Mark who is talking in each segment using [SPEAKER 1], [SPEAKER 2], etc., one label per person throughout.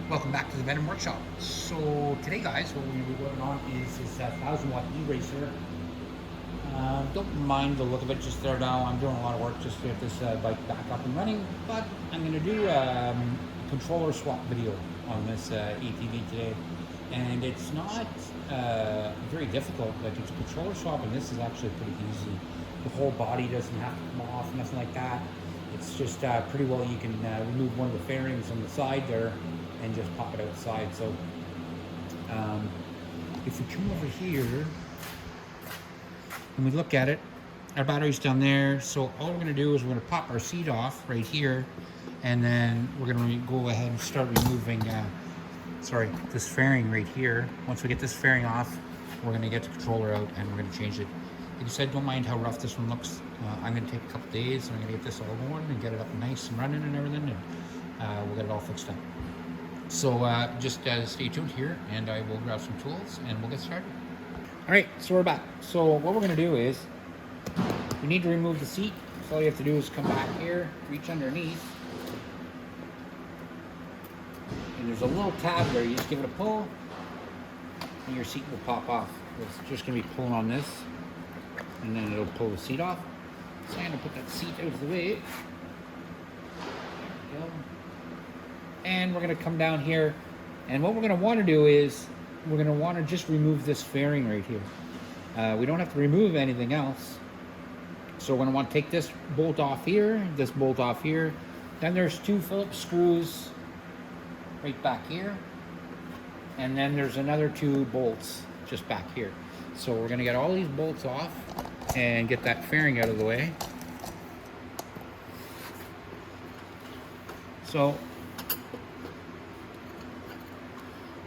[SPEAKER 1] Welcome back to the Venom Workshop. So today, guys, what we're going to be working on is this 1000-watt E-racer. Don't mind the look of it just there now. I'm doing a lot of work just to get this bike back up and running, but I'm going to do a controller swap video on this ATV today. And it's not very difficult. Like, it's a controller swap, and this is actually pretty easy. The whole body doesn't have to come off, nothing like that. It's just pretty well, you can remove one of the fairings on the side there and just pop it outside. So if we come over here and we look at it, our battery's down there. So all we're going to do is we're going to pop our seat off right here, and then we're going to go ahead and start removing this fairing right here. Once we get this fairing off, we're going to get the controller out and we're going to change it. Like I said, don't mind how rough this one looks. I'm going to take a couple days and I'm going to get this all going and get it up nice and running and everything, and we'll get it all fixed up. So just stay tuned here, and I will grab some tools and we'll get started. All right, so we're back. So what we're going to do is we need to remove the seat. So all you have to do is come back here, reach underneath, and there's a little tab there. You just give it a pull and your seat will pop off. It's just going to be pulling on this, and then it'll pull the seat off. So I'm going to put that seat out of the way. There we go. And we're going to come down here, and what we're going to want to do is we're going to want to just remove this fairing right here. We don't have to remove anything else. So we're going to want to take this bolt off here, this bolt off here. Then there's two Phillips screws right back here, and then there's another two bolts just back here. So we're going to get all these bolts off and get that fairing out of the way. So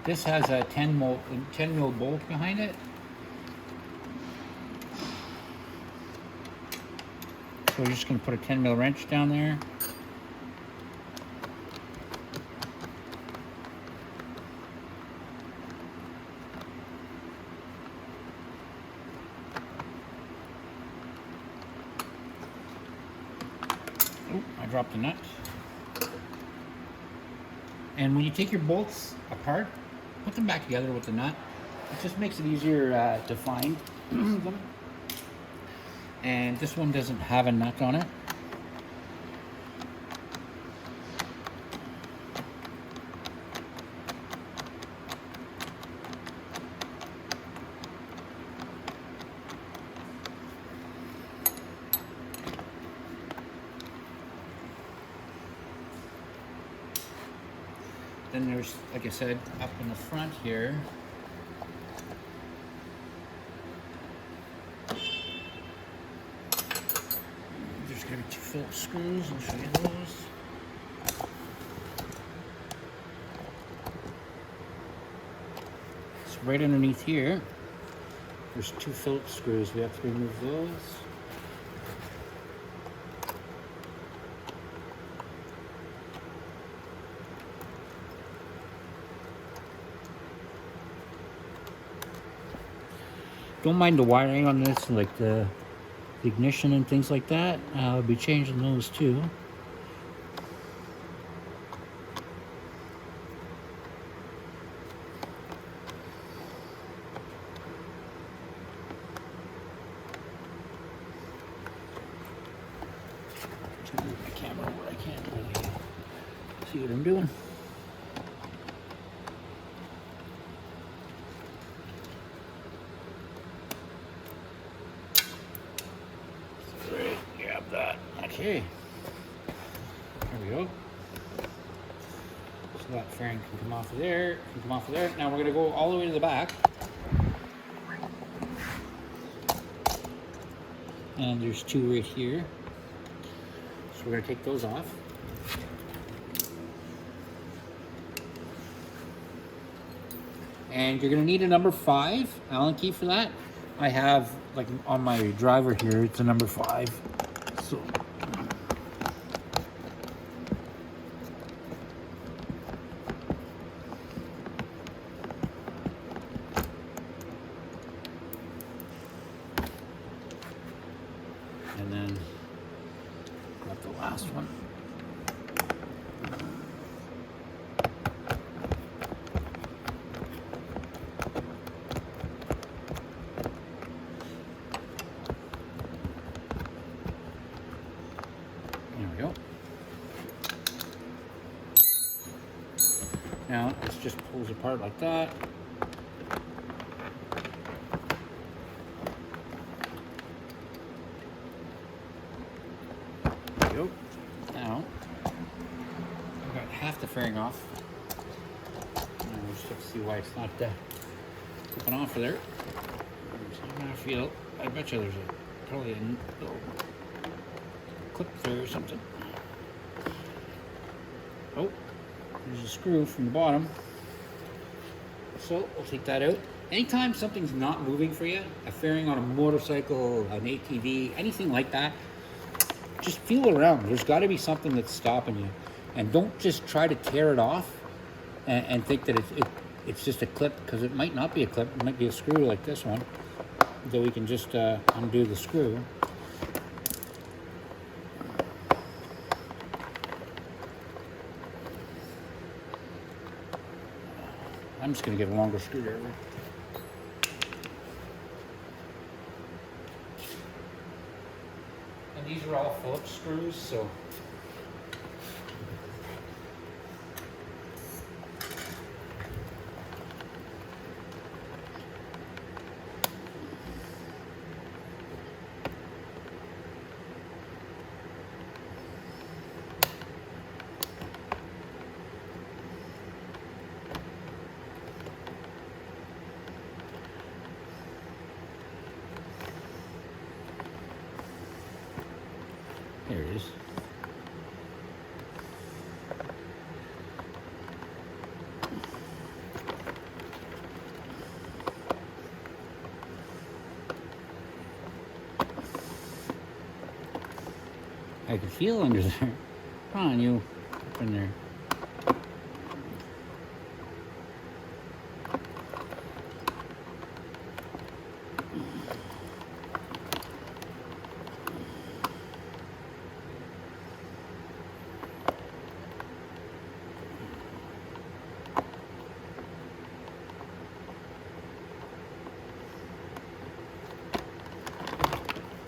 [SPEAKER 1] this has a 10 mil bolt behind it. So we're just going to put a 10 mil wrench down there. Oh, I dropped a nut. And when you take your bolts apart, put them back together with the nut. It just makes it easier to find them. And this one doesn't have a nut on it. Then there's, like I said, up in the front here, there's going to be two Phillips screws. I'll show you those. So right underneath here, there's two Phillips screws. We have to remove those. Don't mind the wiring on this, like the ignition and things like that. I'll be changing those too. Just gonna move my camera where I can't really see what I'm doing. That. Okay, there we go. So that fairing can come off of there, Now we're going to go all the way to the back. And there's two right here. So we're going to take those off. And you're going to need a number 5 Allen key for that. I have, like, on my driver here, it's a number 5. So and then got the last one. Now this just pulls apart like that. There we go. Now I've got half the fairing off. Now we'll just have to see why it's not slipping off of there. I bet you there's probably a little clip there or something. Oh, there's a screw from the bottom. So we'll take that out. Anytime something's not moving for you, a fairing on a motorcycle, an ATV, anything like that, just feel around. There's got to be something that's stopping you. And don't just try to tear it off and think that it's just a clip, because it might not be a clip. It might be a screw like this one. Though we can just undo the screw. I'm just going to get a longer screwdriver. And these are all Phillips screws, so there it is. I can feel under there. Come on, you up in there.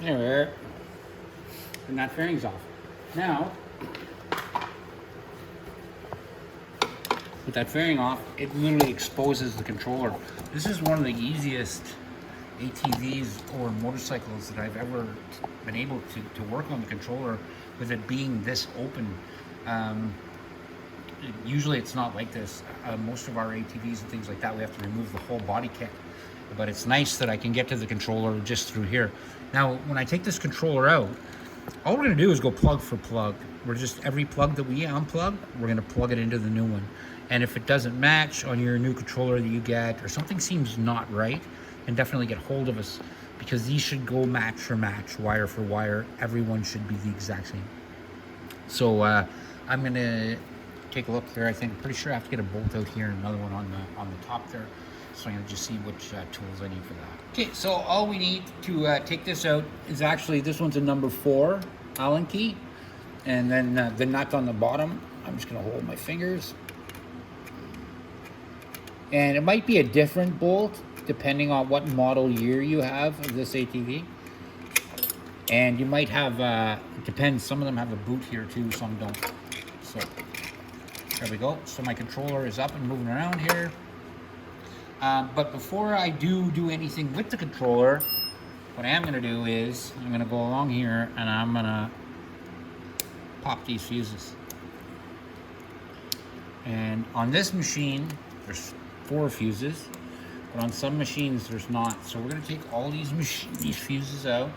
[SPEAKER 1] There, and that fairing's off. Now, with that fairing off, it literally exposes the controller. This is one of the easiest ATVs or motorcycles that I've ever been able to work on the controller with it being this open. Usually it's not like this. Most of our ATVs and things like that, we have to remove the whole body kit. But it's nice that I can get to the controller just through here. Now, when I take this controller out, all we're gonna do is go plug for plug. We're just, every plug that we unplug, we're gonna plug it into the new one. And if it doesn't match on your new controller that you get, or something seems not right, then definitely get hold of us, because these should go match for match, wire for wire. Everyone should be the exact same. So I'm gonna take a look there. I'm pretty sure I have to get a bolt out here and another one on the top there. So I'm gonna just see which tools I need for that. Okay, so all we need to take this out is actually, this one's a number 4 Allen key. And then the nut on the bottom, I'm just gonna hold my fingers. And it might be a different bolt depending on what model year you have of this ATV. And you might have, it depends, some of them have a boot here too, some don't. So, there we go. So my controller is up and moving around here. But before I do anything with the controller, what I am going to do is I'm going to go along here and I'm going to pop these fuses. And on this machine, there's 4 fuses, but on some machines there's not. So we're going to take all these fuses out.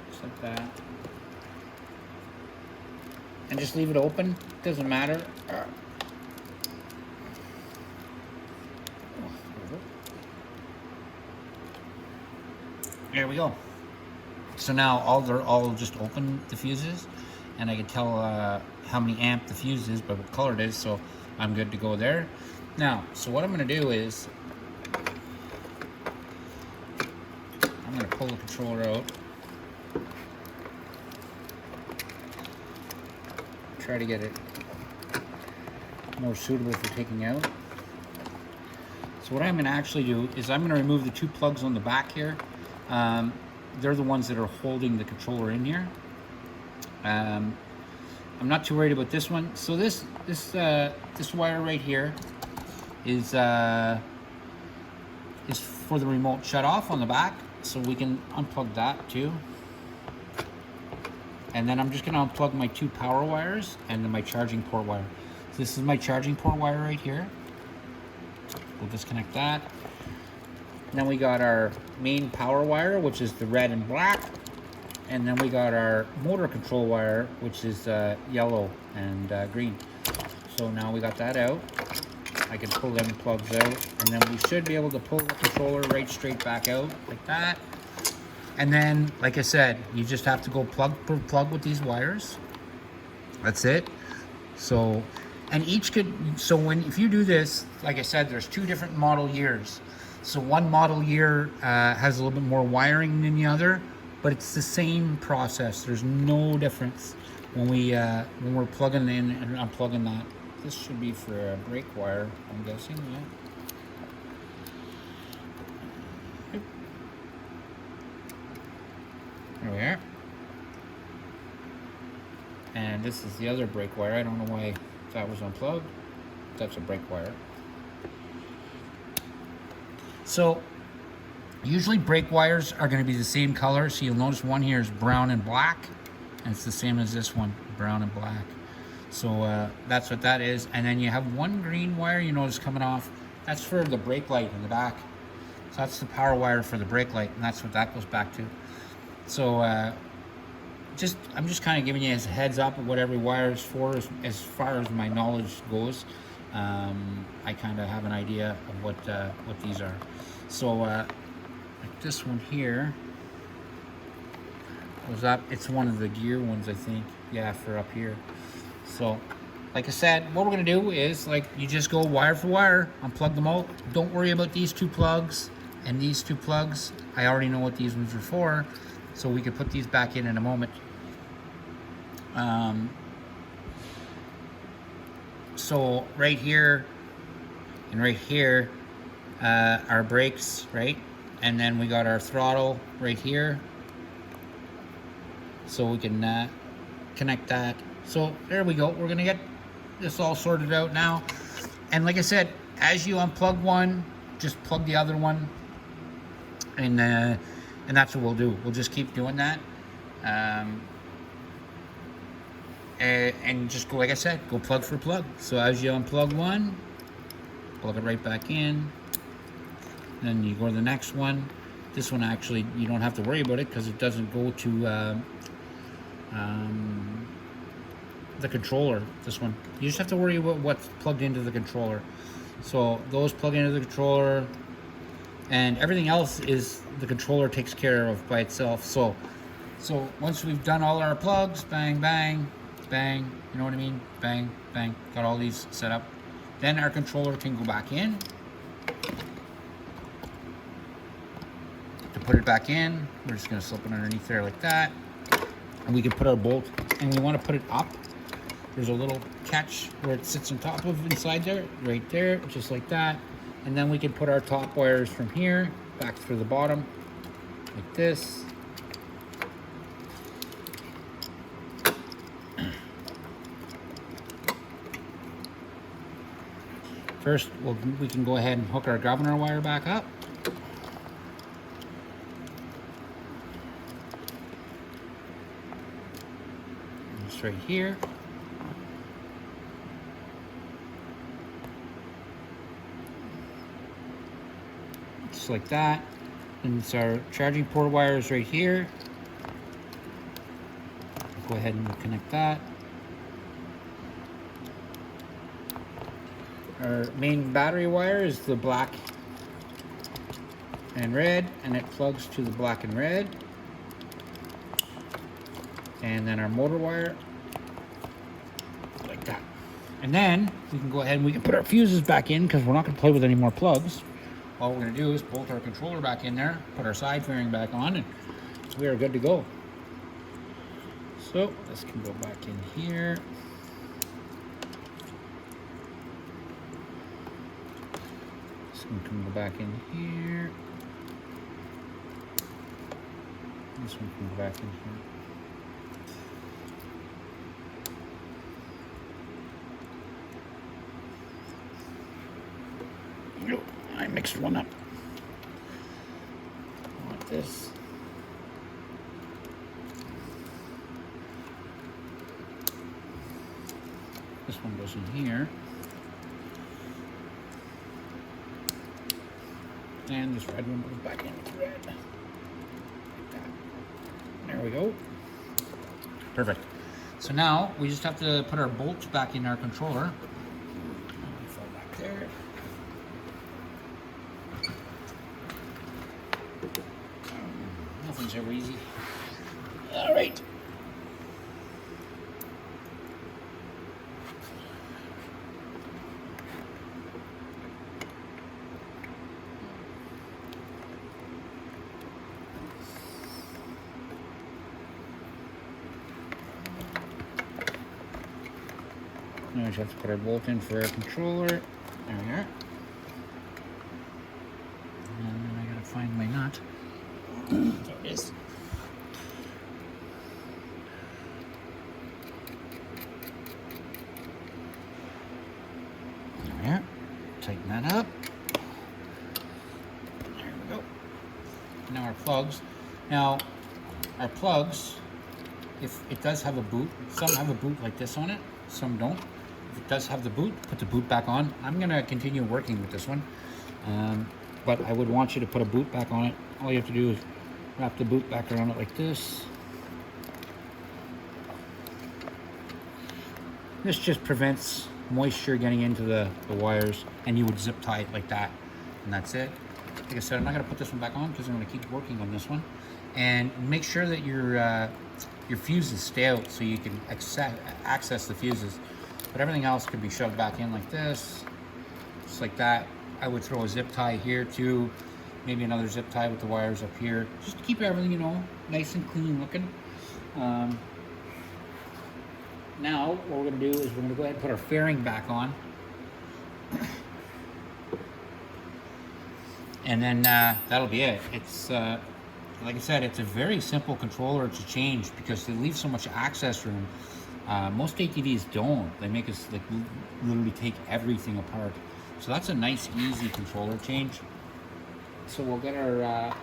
[SPEAKER 1] Just like that. And just leave it open, doesn't matter. There we go. So now they're all just open, the fuses, and I can tell how many amp the fuse is by what color it is, so I'm good to go there. Now, so what I'm gonna do is, I'm gonna pull the controller out. Try to get it more suitable for taking out. So what I'm going to actually do is I'm going to remove the 2 plugs on the back here. they're the ones that are holding the controller in here. I'm not too worried about this one. So this wire right here is for the remote shut off on the back, so we can unplug that too. And then I'm just going to unplug my 2 power wires and then my charging port wire. So this is my charging port wire right here. We'll disconnect that. And then we got our main power wire, which is the red and black. And then we got our motor control wire, which is yellow and green. So now we got that out. I can pull them plugs out, and then we should be able to pull the controller right straight back out like that. And then, like I said, you just have to go plug per plug with these wires. That's it. So, and each could, so if you do this, like I said, there's 2 different model years. So one model year has a little bit more wiring than the other, but it's the same process. There's no difference when we're plugging in and unplugging that. This should be for a brake wire, I'm guessing, yeah. Yep. There we are. And this is the other brake wire. I don't know why that was unplugged. That's a brake wire. So usually brake wires are going to be the same color. So you'll notice one here is brown and black, and it's the same as this one, brown and black. So that's what that is. And then you have one green wire you notice coming off. That's for the brake light in the back. So that's the power wire for the brake light, and that's what that goes back to. So I'm just kind of giving you as a heads up of what every wire is for, as far as my knowledge goes. I kind of have an idea of what these are. So like this one here goes up. It's one of the gear ones, I think. Yeah, for up here. So, like I said, what we're going to do is, like, you just go wire for wire, unplug them out. Don't worry about these 2 plugs and these 2 plugs. I already know what these ones are for, so we can put these back in a moment. So right here and right here are brakes, right? And then we got our throttle right here. So we can connect that. So there we go. We're gonna get this all sorted out now. And like I said, as you unplug one, just plug the other one, and that's what we'll do. We'll just keep doing that, and just go, like I said, go plug for plug. So as you unplug one, plug it right back in. Then you go to the next one. This one actually you don't have to worry about it because it doesn't go to the controller. This one you just have to worry about what's plugged into the controller. So those plug into the controller, and everything else is the controller takes care of by itself. So once we've done all our plugs, bang bang bang, you know what I mean, bang bang, got all these set up, then our controller can go back in. To put it back in, we're just going to slip it underneath there like that, and we can put our bolt, and we want to put it up. There's a little catch where it sits on top of inside there, right there, just like that. And then we can put our top wires from here back through the bottom, like this. First, we can go ahead and hook our governor wire back up. It's right here. Just like that. And it's our charging port wires right here. Go ahead and connect that. Our main battery wire is the black and red, and it plugs to the black and red. And then our motor wire, like that. And then we can go ahead and we can put our fuses back in because we're not going to play with any more plugs. All we're going to do is bolt our controller back in there, put our side fairing back on, and we are good to go. So this can go back in here. This one can go back in here. This one can go back in here. I mixed one up. Like this. This one goes in here. And this red one goes back in with red. Like that. There we go. Perfect. So now we just have to put our bolts back in our controller. Fall back there. Nothing's ever easy. All right. Now we just have to put our bolt in for our controller. There we are. And then I gotta find my nut. There it is. There we are. Tighten that up. There we go. Now our plugs. Now our plugs, if it does have a boot, some have a boot like this on it, some don't. If it does have the boot, put the boot back on. I'm gonna continue working with this one, but I would want you to put a boot back on it. All you have to do is wrap the boot back around it like this. This just prevents moisture getting into the wires, and you would zip tie it like that, and that's it. Like I said, I'm not gonna put this one back on because I'm gonna keep working on this one. And make sure that your fuses stay out so you can access the fuses. But everything else can be shoved back in like this, just like that. I would throw a zip tie here too, maybe another zip tie with the wires up here, just to keep everything, you know, nice and clean looking. Now, what we're gonna do is we're gonna go ahead and put our fairing back on. And then that'll be it. It's, like I said, it's a very simple controller to change because they leave so much access room. Most ATVs don't. They make us like literally take everything apart. So that's a nice, easy controller change. So we'll get our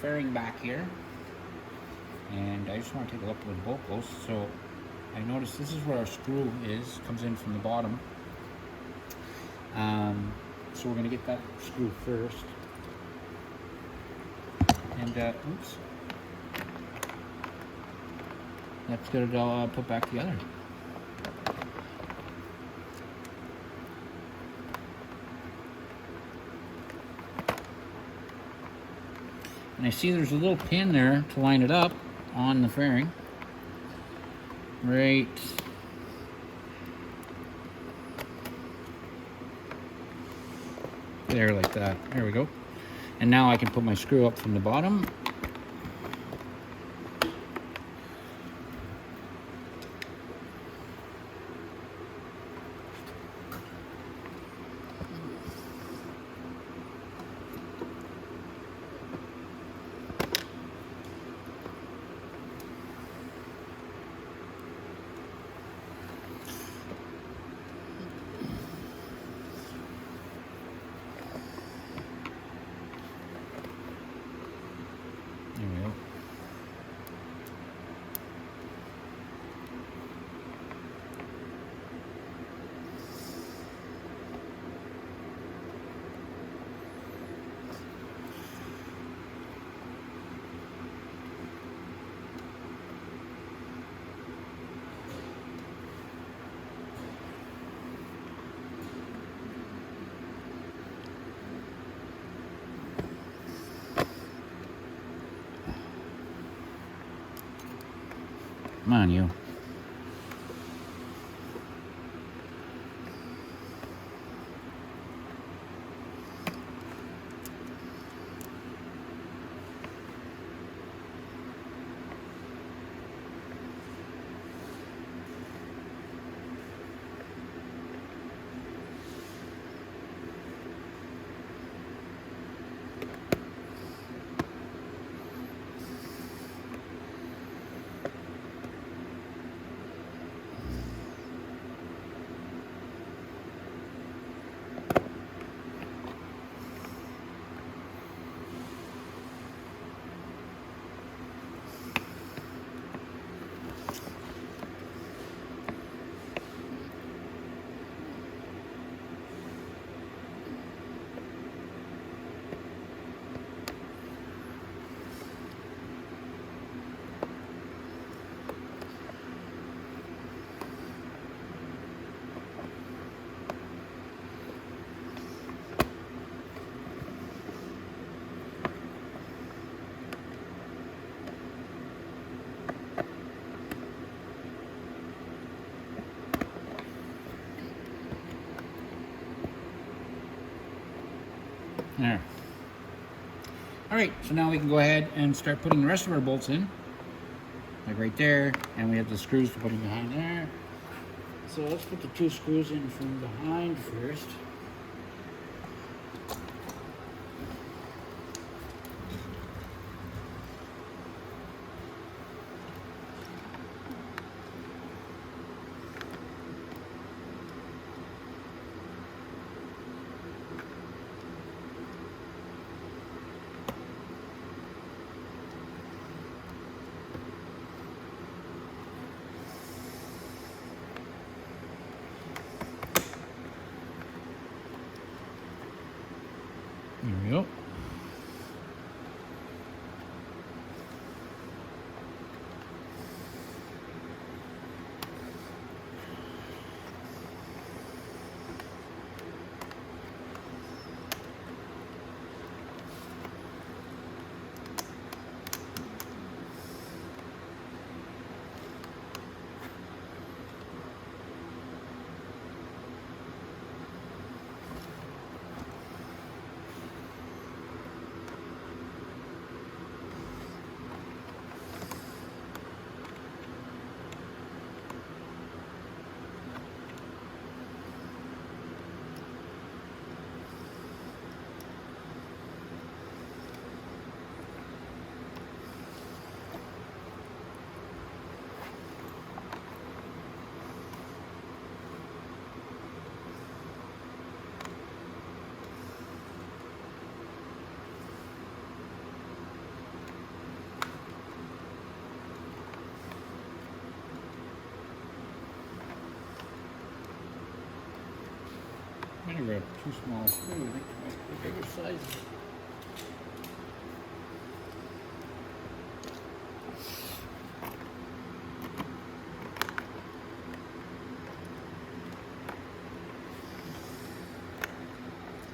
[SPEAKER 1] fairing back here, and I just want to take a look where the bolt goes. So I noticed this is where our screw is, comes in from the bottom. So we're going to get that screw first, and oops. Let's get it all put back together. And I see there's a little pin there to line it up on the fairing. Right there, like that. There we go. And now I can put my screw up from the bottom. There we go. Come on, you. There. All right, so now we can go ahead and start putting the rest of our bolts in. Like right there, and we have the screws to put in behind there. So let's put the 2 screws in from behind first. There we go. I'm gonna grab 2 small screws. I think might be bigger sizes.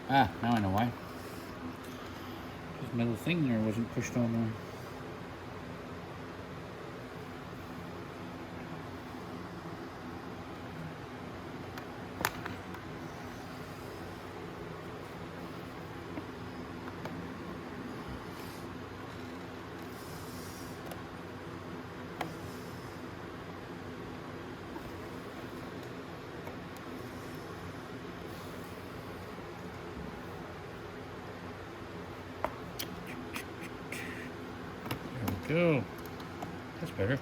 [SPEAKER 1] Ah, now I know why. This middle thing there wasn't pushed on there. Go. That's better.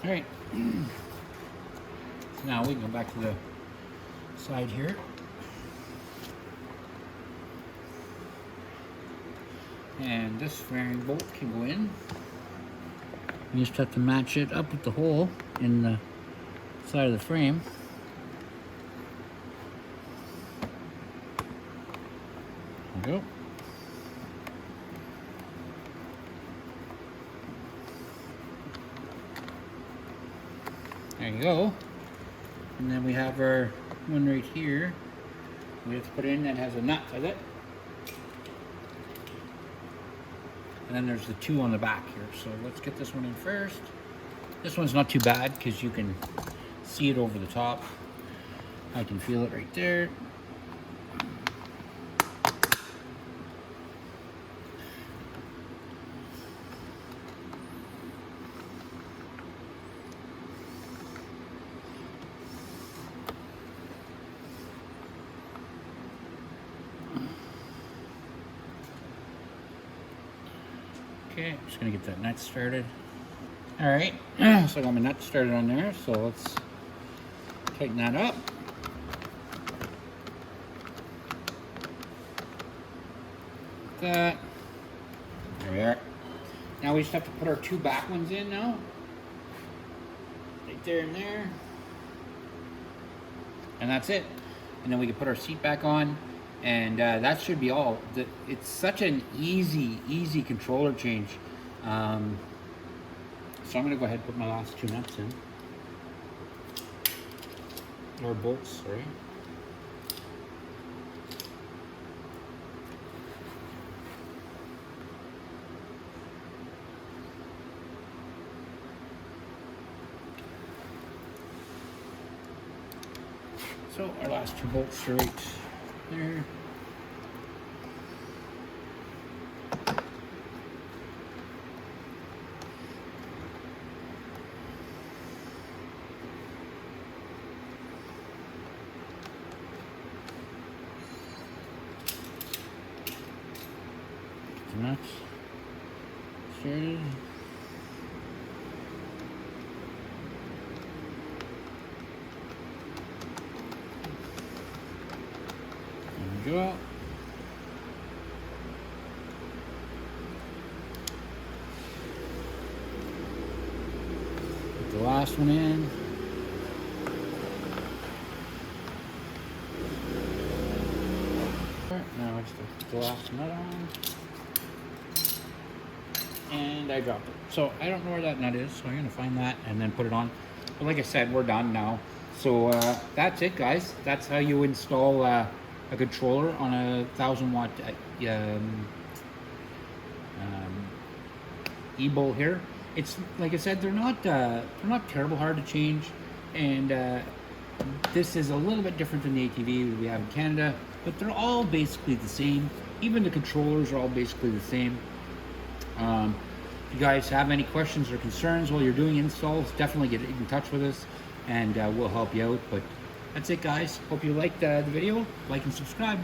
[SPEAKER 1] All right. So now we can go back to the side here. And this fairing bolt can go in. You just have to match it up with the hole in the side of the frame. There we go. There you go. And then we have our one right here. We have to put in that has a nut with it. And then there's the 2 on the back here. So let's get this one in first. This one's not too bad because you can see it over the top. I can feel it right there. Okay, I'm just gonna get that nut started. All right, so I got my nut started on there, so let's tighten that up. That. There we are. Now we just have to put our 2 back ones in now. Right there and there. And that's it. And then we can put our seat back on. And that should be all. It's such an easy controller change. So I'm going to go ahead and put my last 2 nuts in. Or bolts, sorry. So our last 2 bolts are right there. Nuts started. There we go. Put the last one in. Now I just put the last nut on. And I dropped it. So I don't know where that nut is, so I'm gonna find that and then put it on. But like I said, we're done now. So that's it, guys. That's how you install a controller on a 1000-watt e-bolt here. It's like I said, they're not terrible hard to change, and this is a little bit different than the ATV we have in Canada, but they're all basically the same. Even the controllers are all basically the same. If you guys have any questions or concerns while you're doing installs, definitely get in touch with us, and we'll help you out. But that's it, guys. Hope you liked the video. Like and subscribe.